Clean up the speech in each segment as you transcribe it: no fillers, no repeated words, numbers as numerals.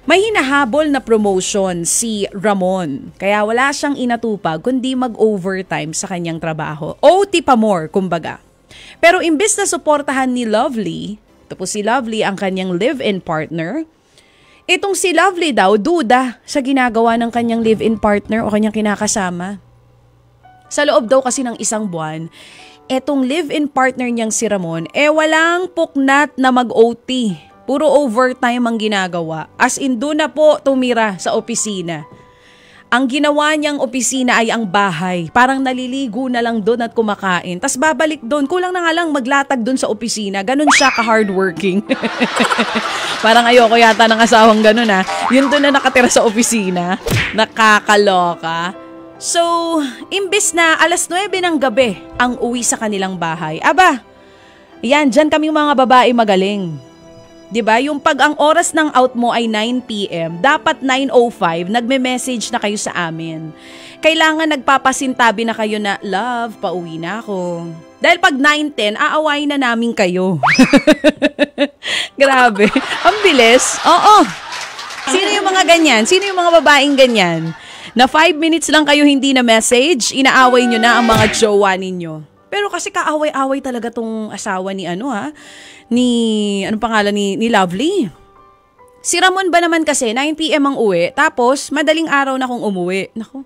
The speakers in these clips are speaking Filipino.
May hinahabol na promotion si Ramon. Kaya wala siyang inatupag kundi mag-overtime sa kanyang trabaho. OT pa more, kumbaga. Pero imbes na suportahan ni Lovely, tapos si Lovely ang kanyang live-in partner, itong si Lovely daw, duda sa ginagawa ng kanyang live-in partner o kanyang kinakasama. Sa loob daw kasi ng isang buwan, etong live-in partner niyang si Ramon, walang puknat na mag-OT. Puro overtime ang ginagawa. As in, doon na po tumira sa opisina. Ang ginawa niyang opisina ay ang bahay. Parang naliligo na lang doon at kumakain. Tas babalik doon. Kulang na nga lang maglatag doon sa opisina. Ganon siya ka-hardworking. Parang ayoko yata ng asawang ganon ha. Yun doon na nakatira sa opisina. Nakakaloka. So, imbes na alas 9 ng gabi ang uwi sa kanilang bahay. Aba, yan, dyan kaming mga babae magaling. 'Di ba? Yung pag ang oras ng out mo ay 9 PM, dapat 9:05 nagme-message na kayo sa amin. Kailangan nagpapasintabi na kayo na, love, pauwi na ako. Dahil pag 9:10, aawayin na namin kayo. Grabe. Ang bilis. Oo. Sino yung mga ganyan? Sino yung mga babaeng ganyan? Na 5 minutes lang kayo hindi na message, inaaway nyo na ang mga jowa ninyo. Pero kasi kaaway-away talaga tong asawa ni anong pangalan ni Lovely. Si Ramon ba naman kasi 9 PM ang uwi, tapos madaling araw na kung umuwi. Nako.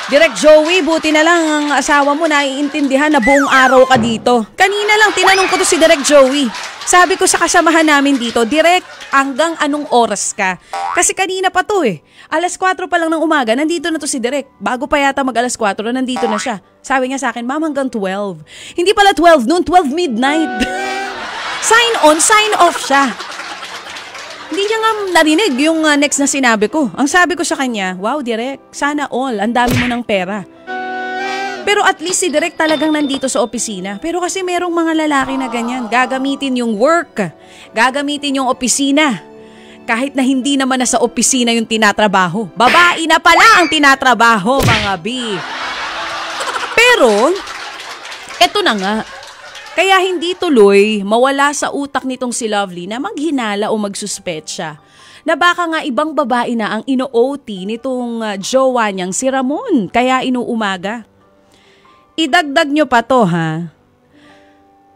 Direk Joey, buti na lang ang asawa mo naiintindihan na buong araw ka dito. Kanina lang tinanong ko to si Direk Joey. Sabi ko sa kasamahan namin dito, Direk, hanggang anong oras ka? Kasi kanina pa to Alas 4 pa lang ng umaga, nandito na to si Direk. Bago pa yata mag alas 4, nandito na siya. Sabi niya sa akin, ma'am, hanggang 12. Hindi pala 12 noon, 12 midnight. Sign on, sign off siya. Hindi niya nga narinig yung next na sinabi ko. Ang sabi ko sa kanya, wow, Direk, sana all, ang dami mo ng pera. Pero at least si Direk talagang nandito sa opisina. Pero kasi merong mga lalaki na ganyan. Gagamitin yung work. Gagamitin yung opisina. Kahit na hindi naman na sa opisina yung tinatrabaho. Babae na pala ang tinatrabaho, mga B. Pero, eto na nga. Kaya hindi tuloy mawala sa utak nitong si Lovely na maghinala o magsuspetsya na baka nga ibang babae na ang ino-OT nitong jowa niyang si Ramon. Kaya inuumaga. Idagdag nyo pa to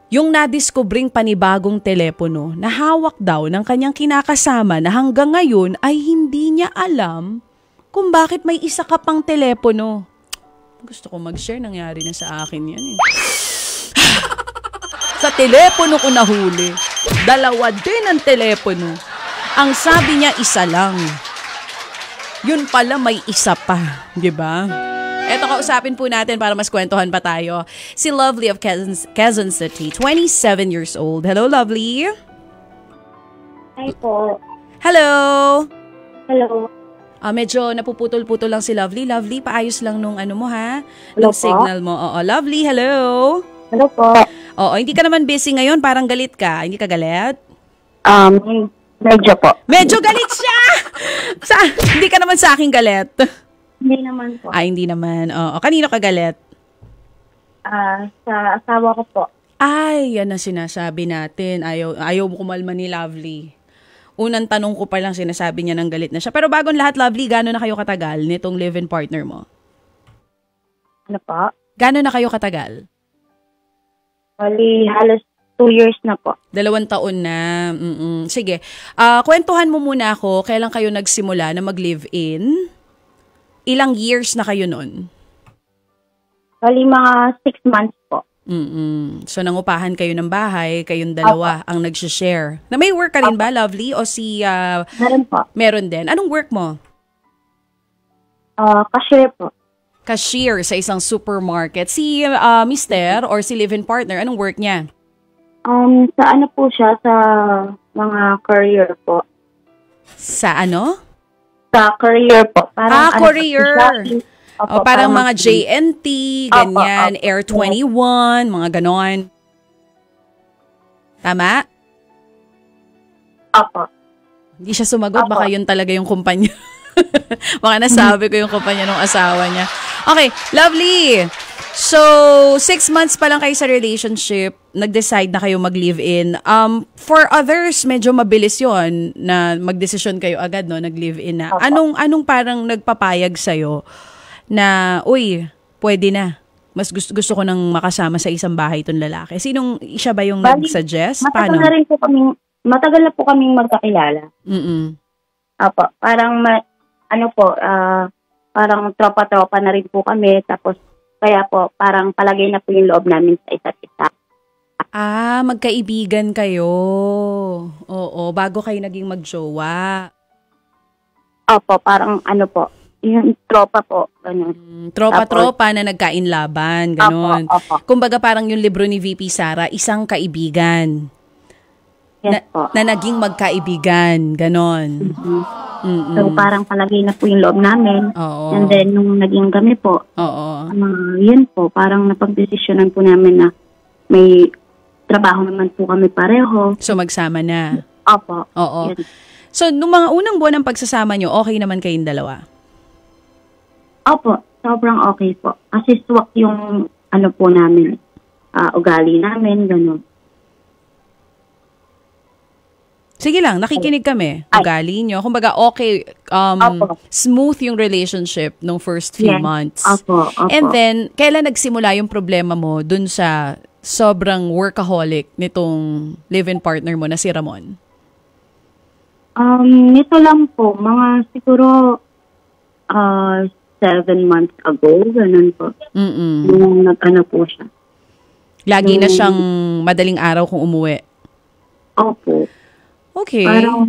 Yung nadiskubring panibagong telepono na hawak daw ng kanyang kinakasama na hanggang ngayon ay hindi niya alam kung bakit may isa ka pang telepono. Gusto ko mag-share, nangyari na sa akin yan Sa telepono ko nahuli, 2 din ang telepono. Ang sabi niya isa lang. Yun pala may isa pa, di ba? Eto, kausapin po natin para mas kwentuhan pa tayo. Si Lovely of Quezon City, 27 years old. Hello, Lovely. Hi po. Hello. Hello. Medyo napuputol-putol lang si Lovely. Lovely, paayos lang nung mo Hello nung signal mo. Oo, Lovely, hello. Hello po. Oo, hindi ka naman busy ngayon, parang galit ka. Hindi ka galit? Medyo po. Medyo galit siya! Hindi ka naman sa akin galit. Hindi naman po. Ay, hindi naman. Oo. Kanino ka galit? Sa asawa ko po. Ay, yan ang sinasabi natin. Ayaw mo kumalma ni Lovely. Unang tanong ko pa lang sinasabi niya ng galit na siya. Pero bago lahat, Lovely, gano'n na kayo katagal nitong live-in partner mo? Ano po? Gano'n na kayo katagal? Bali, halos 2 years na po. 2 taon na. Sige. Kwentuhan mo muna ako, kailan kayo nagsimula na mag-live-in? Ilang years na kayo nun? Bali, mga 6 months po. So, nangupahan kayo ng bahay, kayong dalawa ang nag-share. Na may work ka rin ba, Lovely? O si... Meron po. Meron din. Anong work mo? Cashier po. Cashier sa isang supermarket. Si mister or si live-in partner, anong work niya? Sa ano po siya? Sa mga courier po. Sa ano? Sa courier po. Parang courier. Opo, parang mga JNT, ganyan, opo. Air 21, mga ganon. Tama? Opo. Hindi siya sumagot, baka yun talaga yung kumpanya. Baka nasabi ko yung kumpanya ng asawa niya. Okay, Lovely. So, 6 months pa lang kayo sa relationship, nag-decide na kayo mag-live-in. For others, medyo mabilis yon na mag-desisyon kayo agad, no? Nag-live-in na. Anong parang nagpapayag sa'yo na, uy, pwede na. Mas gusto ko nang makasama sa isang bahay itong lalaki. Siya ba yung nag-suggest? Paano? Matagal na po kaming magkakilala. Apo, parang, parang tropa-tropa na rin po kami. Tapos, kaya po, parang palagay na po yung loob namin sa isa't isa. Magkaibigan kayo. Oo, bago kayo naging magjowa. Opo, parang yung tropa po, ganun. Tropa-tropa na nagkainlaban, ganun. Opo. Kumbaga parang yung libro ni VP Sara, isang kaibigan. Yes po. Na naging magkaibigan, ganun. So parang palagay na po yung loob namin. Oo. And then nung naging kami po, yun po, parang napagdesisyonan po namin na may trabaho naman po kami pareho. So magsama na. Opo. Oo. Yun. So nung mga unang buwan ng pagsasama nyo, okay naman kayong dalawa? Opo, sobrang okay po. Kasi swak yung po namin, ugali namin, gano'n. Sige lang, nakikinig kami. Ugali nyo. Kumbaga, okay, smooth yung relationship nung first few months. Opo. And then, kailan nagsimula yung problema mo dun sa sobrang workaholic nitong live-in partner mo na si Ramon? Nito lang po, mga siguro 7 months ago, ganun po. Nung po siya. Lagi na siyang madaling araw kung umuwi? Opo. Okay. Parang,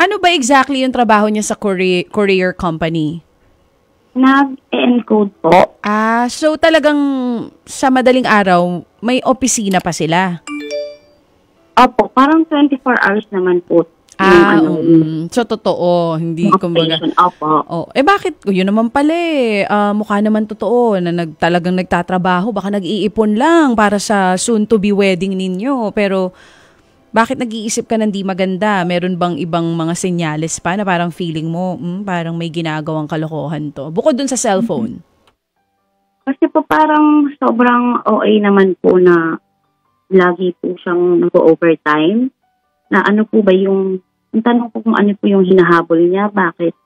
ano ba exactly yung trabaho niya sa courier company? Nag-encode po. So talagang sa madaling araw, may opisina pa sila? Opo, parang 24 hours naman po. So totoo, hindi kumbaga. Opo. Bakit? Yun naman pala mukha naman totoo na talagang nagtatrabaho, baka nag-iipon lang para sa soon to be wedding ninyo. Pero bakit nag-iisip ka ng di maganda? Meron bang ibang mga senyales pa na parang feeling mo, parang may ginagawang kalokohan to? Bukod dun sa cellphone. Kasi po parang sobrang OA naman po na lagi po siyang nag-overtime. Na ano po ba yung tanong ko kung ano po yung hinahabol niya, bakit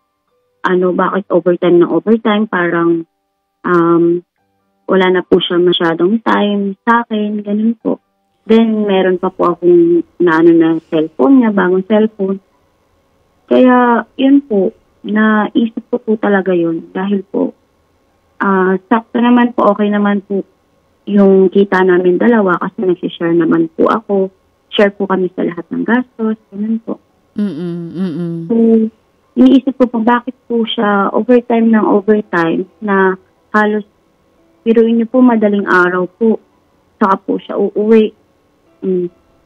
overtime ng overtime, parang wala na po siya masyadong time sa akin, ganun po. Then, meron pa po akong na cellphone niya, bagong cellphone. Kaya, yun po, naisip ko po talaga yun. Dahil po, sakto naman po, okay naman po yung kita namin dalawa kasi nagsishare naman po ako. Share po kami sa lahat ng gastos, ganun po. So, iniisip ko po bakit po siya overtime ng overtime na halos, biruin niyo po madaling araw po, saka po siya uuwi.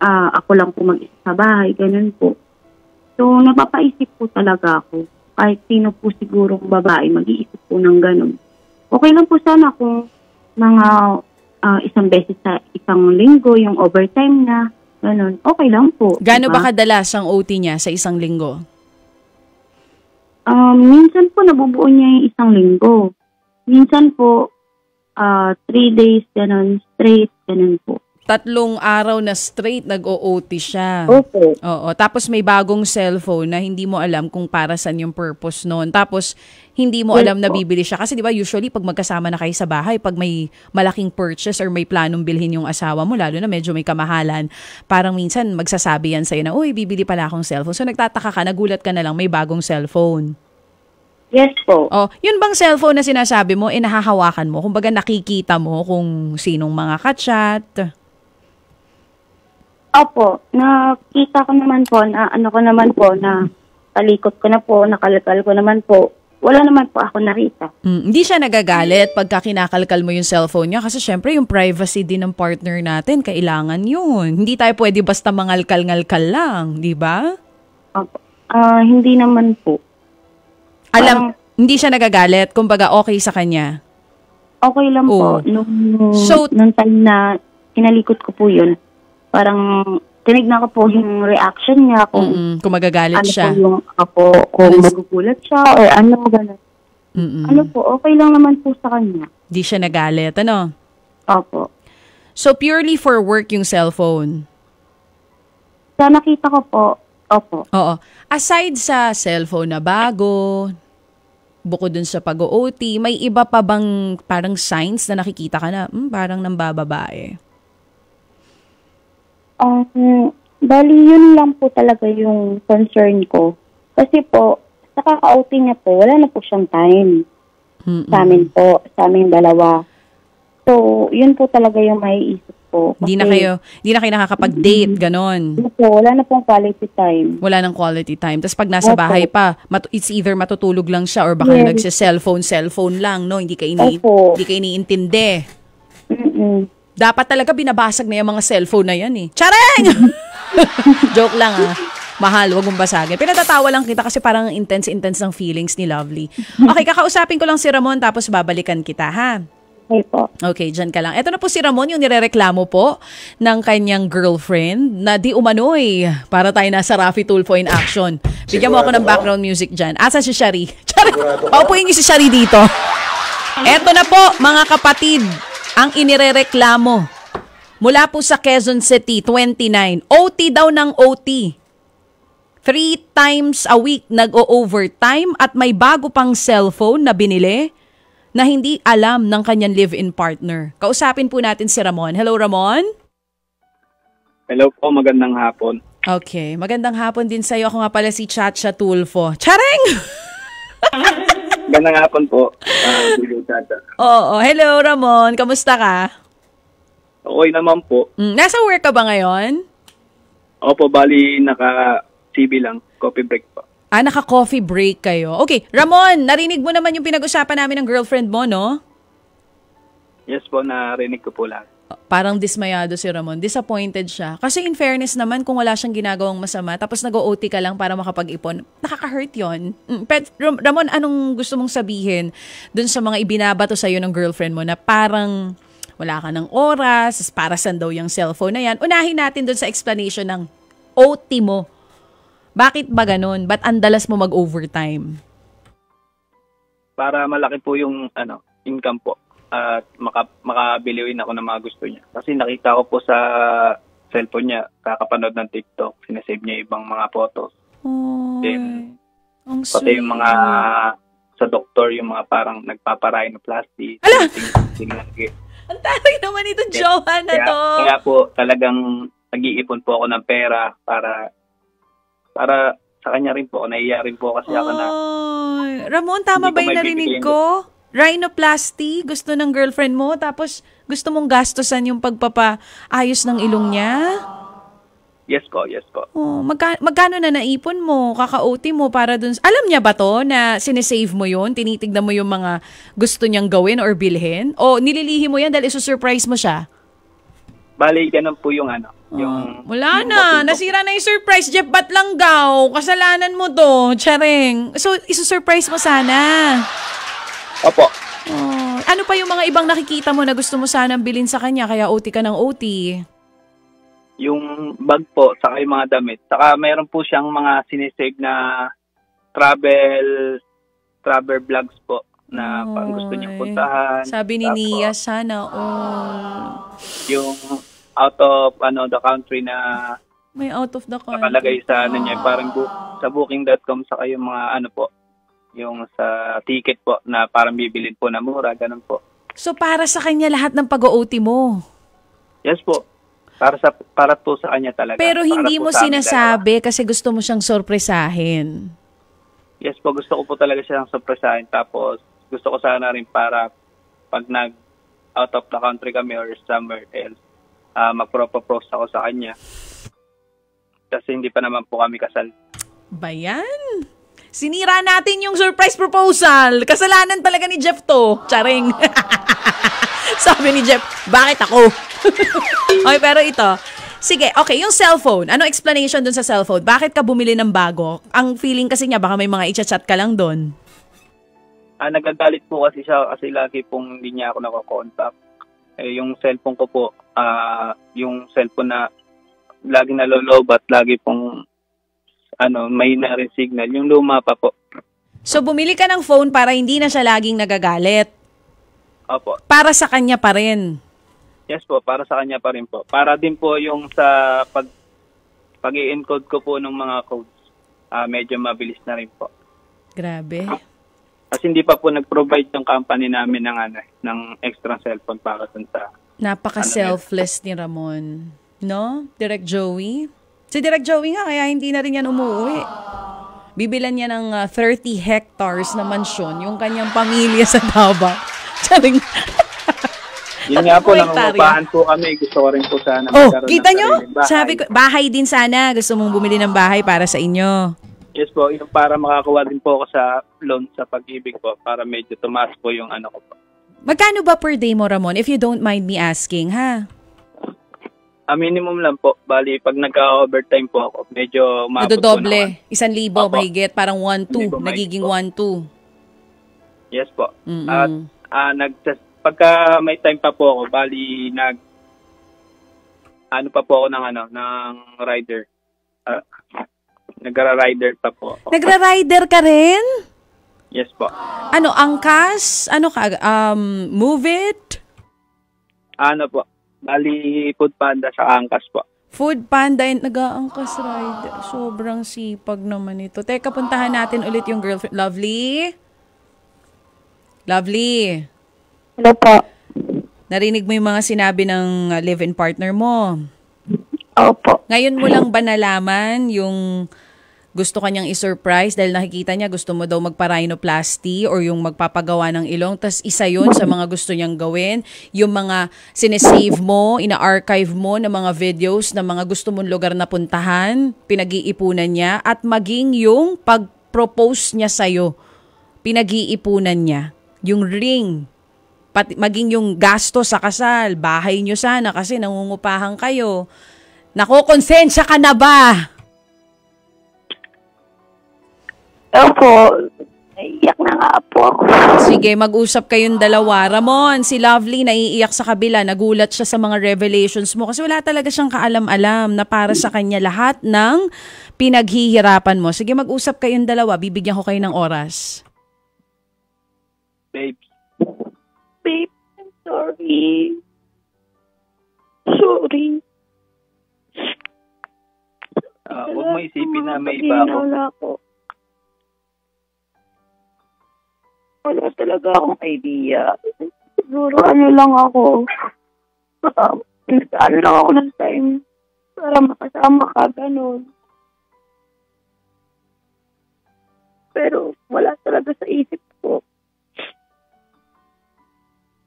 Ako lang po mag-isa sa bahay, ganun po. So, napapaisip po talaga ako. Kahit sino po sigurong babae, mag-iisip po ng ganun. Okay lang po sana kung mga isang beses sa isang linggo, yung overtime na, ganun. Okay lang po. Gaano ba kadalas ang OT niya sa isang linggo? Minsan po nabubuo niya yung isang linggo. Minsan po, 3 days, ganun, straight, ganun po. 3 araw na straight nag-o-OT siya. Opo. Oo. Tapos may bagong cellphone na hindi mo alam kung para saan yung purpose noon. Tapos hindi mo alam na bibili siya. Kasi di ba usually pag magkasama na kayo sa bahay, pag may malaking purchase or may planong bilhin yung asawa mo, lalo na medyo may kamahalan, parang minsan magsasabi yan sa'yo na, uy, bibili pala akong cellphone. So nagtataka ka, nagulat ka na lang, may bagong cellphone. Yes po. Yun bang cellphone na sinasabi mo, nahahawakan mo? Kumbaga nakikita mo kung sinong mga kachat? Opo, nakita ko naman po, na talikot ko na po, nakalkal ko naman po. Wala naman po ako nakita. Hindi siya nagagalit pagka kinakalkal mo yung cellphone niya kasi syempre yung privacy din ng partner natin, kailangan yun. Hindi tayo pwede basta mangalkal-ngalkal lang, di ba? Opo. Hindi naman po. Hindi siya nagagalit, kumbaga okay sa kanya? Okay lang po. Nung time na kinalikot ko po yun, parang tinignan ko po yung reaction niya kung magagalit siya. Kung magugulat siya or gano'n. Okay lang naman po sa kanya. Di siya nagalit, ano? Opo. So, purely for work yung cellphone? Sa nakita ko po, opo. Oo. Aside sa cellphone na bago, bukod dun sa pag-OT, may iba pa bang parang signs na nakikita ka na, parang nambababae? Bali, yun lang po talaga yung concern ko. Kasi po, sa kaka-OT niya po, wala na po siyang time. Sa amin po, sa aming dalawa. So, yun po talaga yung maiisip ko. Hindi na kayo nakakapag-date, ganon. So, wala na pong quality time. Wala nang quality time. Tapos pag nasa bahay pa, it's either matutulog lang siya or baka nagse-cellphone lang, no? Hindi ka iniintindi. Dapat talaga binabasag na yung mga cellphone na yan eh. Chareng! Joke lang Mahal, wag mong basagin. Pinatatawa lang kita kasi parang intense ng feelings ni Lovely. Okay, kakausapin ko lang si Ramon tapos babalikan kita, ha? Okay po. Okay, dyan ka lang. Ito na po si Ramon, yung nirereklamo po ng kanyang girlfriend na di umano'y para tayo nasa Raffy Tulfo in action. Bigyan mo ako ng background music dyan. Asa si Shari? Paupuin niyo si Shari dito. Ito na po, mga kapatid, ang inirereklamo. Mula po sa Quezon City, 29. OT daw ng OT. 3 times a week nag-o-overtime at may bago pang cellphone na binili na hindi alam ng kanyang live-in partner. Kausapin po natin si Ramon. Hello, Ramon? Hello po, magandang hapon. Okay, magandang hapon din sa'yo. Ako nga pala si Chacha Tulfo. Chareng! Magandang hapon po. Oo, hello Ramon. Kamusta ka? Okay naman po. Nasa work ka ba ngayon? Opo, bali naka-CB lang. Coffee break po. Naka-coffee break kayo. Okay, Ramon, narinig mo naman yung pinag-usapan namin ng girlfriend mo, no? Yes po, narinig ko po lahat. Parang dismayado si Ramon. Disappointed siya. Kasi in fairness naman, kung wala siyang ginagawang masama, tapos nag-OT ka lang para makapag-ipon, nakaka-hurt yun. Pero Ramon, anong gusto mong sabihin dun sa mga ibinabato sa'yo ng girlfriend mo na parang wala ka ng oras, para saan daw yung cellphone na yan? Unahin natin dun sa explanation ng OT mo. Bakit ba ganun? Ba't andalas mo mag-overtime? Para malaki po yung income po. At makabiliwin ako ng mga gusto niya. Kasi nakita ko po sa cellphone niya, kakapanood ng TikTok, sinasave niya ibang mga photos. Then, pati yung mga sa doktor, yung mga parang nagpaparhinoplasty. Ala! Ang taray naman ito, Johan na to. Kaya po talagang nag-iipon po ako ng pera para sa kanya rin po. Naiya rin po kasi ako na... Ramon, tama ba yung narinig ko? Rhinoplasty, gusto ng girlfriend mo, tapos gusto mong gastusan yung pagpapaayos ng ilong niya? Yes po. Magkano na naipon mo, kaka-OT mo para dun? Alam niya ba to na sinesave mo yun? Tinitignan mo yung mga gusto niyang gawin or bilhin? O nililihi mo yan dahil iso-surprise mo siya? Bali, ganun po yung wala na. Nasira na yung surprise. Jeff Batlanggaw. Kasalanan mo to. Charing. So, iso-surprise mo sana. Opo. Ano pa yung mga ibang nakikita mo na gusto mo sanang bilhin sa kanya kaya OT ka ng OT? Yung bag po, saka yung mga damit. Saka mayroon po siyang mga sinisave na travel vlogs po na pang gusto niyang puntahan. Sabi ni Nia, sana yung out of the country na may out of the country. Nakalagay sa niya, parang sa booking.com saka yung mga po, yung sa ticket po na parang bibilin po na mura, ganun po. So para sa kanya lahat ng pag-OT mo? Yes po. Para po sa kanya talaga. Pero hindi mo sinasabi kasi gusto mo siyang sorpresahin. Yes po, gusto ko po talaga siyang sorpresahin. Tapos gusto ko sana rin para pag out of the country kami or somewhere else, magpropose ako sa kanya. Kasi hindi pa naman po kami kasal. Bayan? Sinira natin yung surprise proposal. Kasalanan talaga ni Jeff to. Charing. Sabi ni Jeff, bakit ako? Okay, pero ito. Sige, okay, yung cellphone. Ano explanation dun sa cellphone? Bakit ka bumili ng bago? Ang feeling kasi niya, baka may mga i-chat ka lang dun. Nagagalit po kasi siya kasi lagi pong hindi niya ako nakakontakt. Yung cellphone ko po, yung cellphone na lagi nalolobat, lagi pong may na rin signal. Yung luma pa po. So, bumili ka ng phone para hindi na siya laging nagagalit? Opo. Para sa kanya pa rin. Yes po, para sa kanya pa rin po. Para din po yung sa pag-i-encode ko po ng mga codes, medyo mabilis na rin po. Grabe. Kasi hindi pa po nag-provide yung company namin ng extra cellphone para dun sa... Napaka-selfless ni Ramon. No? Direk Joey? Si Direk Joey nga, kaya hindi na rin yan umuwi. Bibilan niya ng 30 hectares na mansyon, yung kanyang pamilya sa Davao. Charing. Yun nga po, nangungupahan po kami. Gusto ko rin po sana magkaroon kita ng nyo? sariling bahay. Sabi ko, bahay din sana. Gusto mong bumili ng bahay para sa inyo. Yes po, yung para makakuha din po ako sa loan sa Pag-ibig po, para medyo tumaas po yung ko po. Magkano ba per day mo, Ramon? If you don't mind me asking, ha? Minimum lang po. Bali, pag nagka-overtime po ako, medyo umabot po Dodoble. 1,000 Opo. mahigit. Parang 1,200. 1,000 Nagiging mahigit 1,200. Yes po. Mm-mm. At pagka may time pa po ako, bali pa po ako ng rider. Nagra-rider pa po ako. Nagra-rider ka rin? Yes po. Ano, angkas? Ano ka? Move it? Po. Bali, Food Panda sa Angkas po. Food Panda and nag-aangkas rider. Sobrang sipag naman ito. Teka, puntahan natin ulit yung girlfriend. Lovely? Lovely? Hello po. Narinig mo yung mga sinabi ng live-in partner mo? Opo. Ngayon mo lang ba nalaman yung gusto kanyang i-surprise dahil nakikita niya gusto mo daw magpa-rhinoplasty or yung magpapagawa ng ilong, tas isa yun sa mga gusto niyang gawin, yung mga sinesave mo, ina-archive mo ng mga videos ng mga gusto mong lugar na puntahan, pinag-iipunan niya, at maging yung pag-propose niya sa'yo, pinag-iipunan niya, yung ring, maging yung gasto sa kasal, bahay nyo sana kasi nangungupahan kayo. Nakokonsensya ka na ba? Opo. Naiiyak na nga po ako. Sige, mag-usap kayong dalawa. Ramon, si Lovely naiiyak sa kabila. Nagulat siya sa mga revelations mo kasi wala talaga siyang kaalam-alam na para sa kanya lahat ng pinaghihirapan mo. Sige, mag-usap kayong dalawa. Bibigyan ko kayo ng oras. Babe, Babe, I'm sorry. Sorry. huwag mo isipin na may iba ako. Wala talaga akong idea. Siguro lang ako. Nagkaan lang ako ng time para makasama ka, ganun. Pero wala talaga sa isip ko.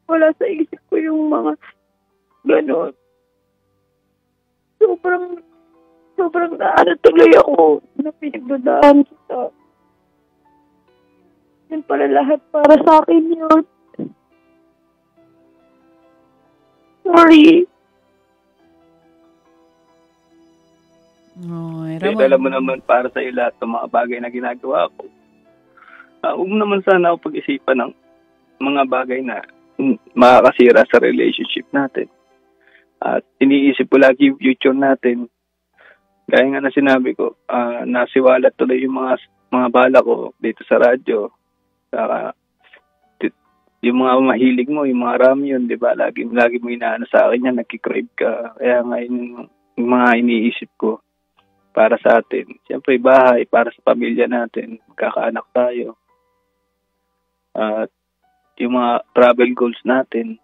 Wala sa isip ko yung mga ganun. Sobrang tuloy ako na pinagdadaan kita. Yan pala lahat para sa akin yun. Sorry. Ramon. Alam mo naman para sa iyo lahat ng mga bagay na ginagawa ko. Huwag naman sana ako pag-isipan ng mga bagay na makakasira sa relationship natin. At iniisip ko lagi yung future natin. Gaya nga na sinabi ko, nasiwalat tuloy yung mga bala ko dito sa radyo. Saka, yung mga mahilig mo, yung mga ramyon, di ba? Lagi mo inaano sa akin yan, nagkikrave ka. Kaya nga yung mga iniisip ko para sa atin. Siyempre, bahay, para sa pamilya natin. Kakaanak tayo. At yung mga travel goals natin.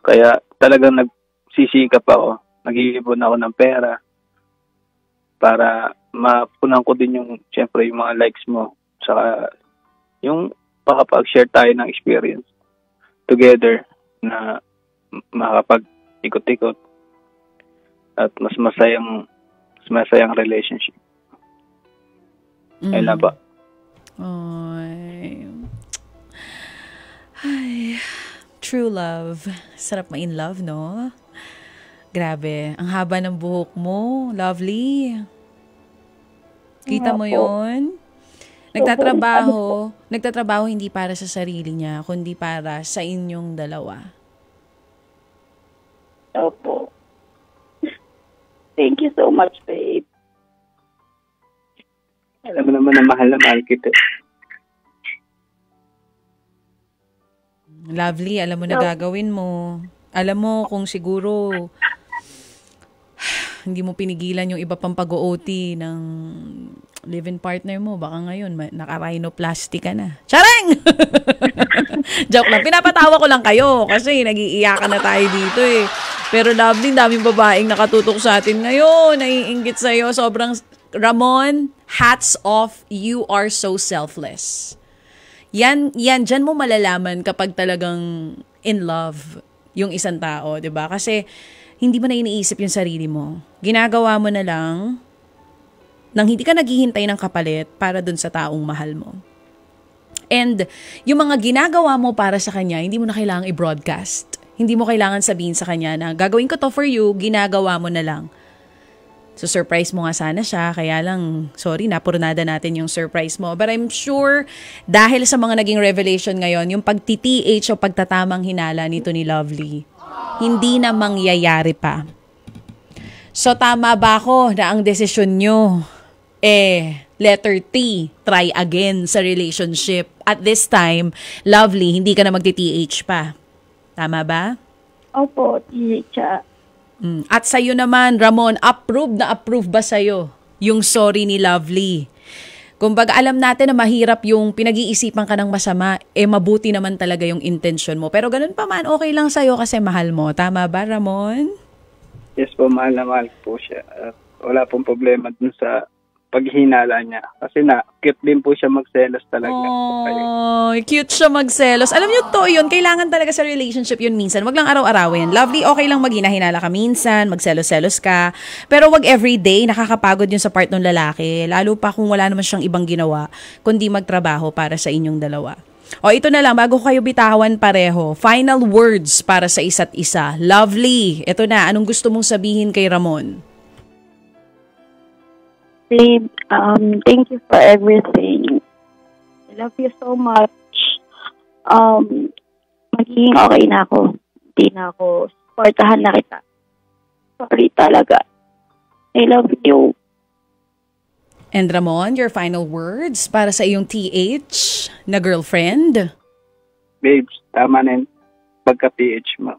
Kaya talagang nagsisikap ako. Nag-iipon ako ng pera para mapunan ko din yung, siyempre, yung mga likes mo. Saka, yung makapag-share tayo ng experience together na makapag-ikot-ikot at mas masayang relationship. Ayun lang ba? Ay, true love. Sarap ma-in love, no? Grabe, ang haba ng buhok mo, Lovely. Kita mo yun? Nagtatrabaho hindi para sa sarili niya, kundi para sa inyong dalawa. Opo. Thank you so much, babe. Alam mo naman na mahal kita. Lovely, alam mo na gagawin mo. Alam mo kung siguro hindi mo pinigilan yung iba pang pag-OT ng live-in partner mo, baka ngayon naka-rhinoplasty ka na. Chareng! Joke lang. Pinapatawa ko lang kayo kasi nag-iiyakan na tayo dito eh. Pero lovely, daming babaeng nakatutok sa atin ngayon. Naiinggit sa'yo. Sobrang, Ramon, hats off. You are so selfless. Yan, dyan mo malalaman kapag talagang in love yung isang tao, 'di ba? Kasi hindi mo na iniisip yung sarili mo. Ginagawa mo na lang nang hindi ka naghihintay ng kapalit para dun sa taong mahal mo. And yung mga ginagawa mo para sa kanya, hindi mo na kailangang i-broadcast. Hindi mo kailangan sabihin sa kanya na gagawin ko to for you, ginagawa mo na lang. So surprise mo nga sana siya, kaya lang, sorry, napurnada natin yung surprise mo. But I'm sure, dahil sa mga naging revelation ngayon, yung pagti-TH o pagtatamang hinala nito ni Lovely, hindi na mangyayari pa. So tama ba ako na ang desisyon nyo, letter T, try again sa relationship. At this time, Lovely, hindi ka na magti-TH pa. Tama ba? Opo, TH. At sa'yo naman, Ramon, approve ba sa'yo yung sorry ni Lovely? Kumbaga, alam natin na mahirap yung pinag-iisipan ka ng masama, mabuti naman talaga yung intention mo. Pero ganun pa man, okay lang sa'yo kasi mahal mo. Tama ba, Ramon? Yes po, mahal na mahal po siya. Wala pong problema dun sa paghinala niya. Kasi cute din po siya magselos talaga. Oh, cute siya magselos. Alam niyo to, yun, kailangan talaga sa relationship yun minsan. Wag lang araw-arawin. Lovely, okay lang maghinala ka minsan, magselos-selos ka. Pero wag everyday, nakakapagod yun sa part ng lalaki. Lalo pa kung wala naman siyang ibang ginawa, kundi magtrabaho para sa inyong dalawa. O ito na lang, bago kayo bitawan pareho, final words para sa isa't isa. Lovely, ito na, anong gusto mong sabihin kay Ramon? Babe, thank you for everything. I love you so much. Magiging okay na ako. Hindi na ako, supportahan na kita. Sorry talaga. I love you. And Ramon, your final words para sa iyong TH na girlfriend? Babes, tama na yung pagka-TH mo.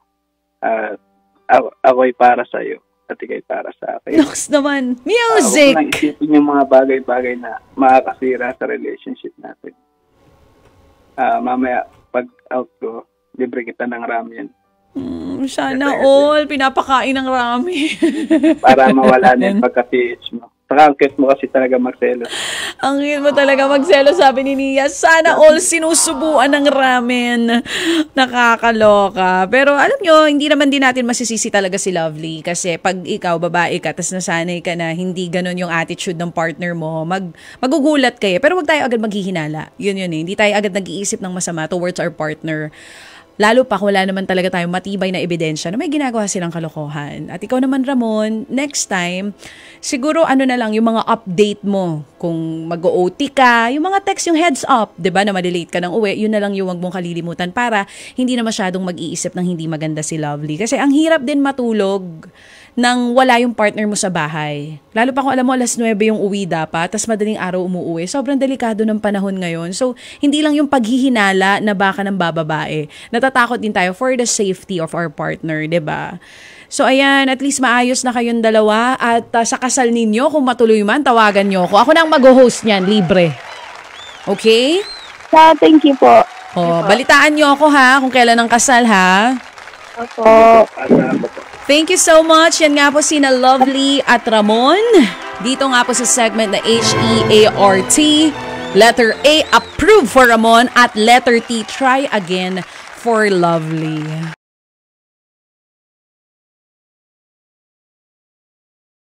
Ako'y para sa'yo. At ikay para sa akin. Looks naman. Music! Huwag lang isipin yung mga bagay-bagay na makakasira sa relationship natin. Mamaya, pag out ko, libre kita ng ramen. Sana all. Pinapakain ng ramen. Para mawala na yung pagka-TH mo. Saka ang cute mo kasi talaga magselos. Ang cute mo talaga magselos, sabi ni Nia. Sana all sinusubuan ng ramen. Nakakaloka. Pero alam nyo, hindi naman din natin masisisi talaga si Lovely. Kasi pag ikaw, babae ka, tas nasanay ka na hindi ganun yung attitude ng partner mo, magugulat kayo. Pero wag tayo agad maghihinala. Yun eh. Hindi tayo agad nag-iisip ng masama towards our partner. Lalo pa kung wala naman talaga tayong matibay na ebidensya na may ginagawa silang kalokohan. At ikaw naman, Ramon, next time, siguro na lang yung mga update mo. Kung mag-OT ka, yung mga text, yung heads up, 'di ba, na malilate ka ng uwi, yun na lang yung wag mong kalilimutan para hindi na masyadong mag-iisip ng hindi maganda si Lovely. Kasi ang hirap din matulog nang wala yung partner mo sa bahay. Lalo pa kung alam mo, 9:00 yung uwi dapat, tas madaling araw umuuwi. Sobrang delikado ng panahon ngayon. So, hindi lang yung paghihinala na baka ng bababae. Natatakot din tayo for the safety of our partner, 'di ba? So, ayan, at least maayos na kayong dalawa. At sa kasal ninyo, kung matuloy man, tawagan nyo ako. Ako na ang mag-host niyan, libre. Okay? Thank you po. Balitaan nyo ako ha, kung kailan ang kasal ha. Opo. Thank you so much. Yan nga po sina Lovely at Ramon. Dito nga po sa segment na HEART. Letter A, approve for Ramon. At letter T, try again for Lovely.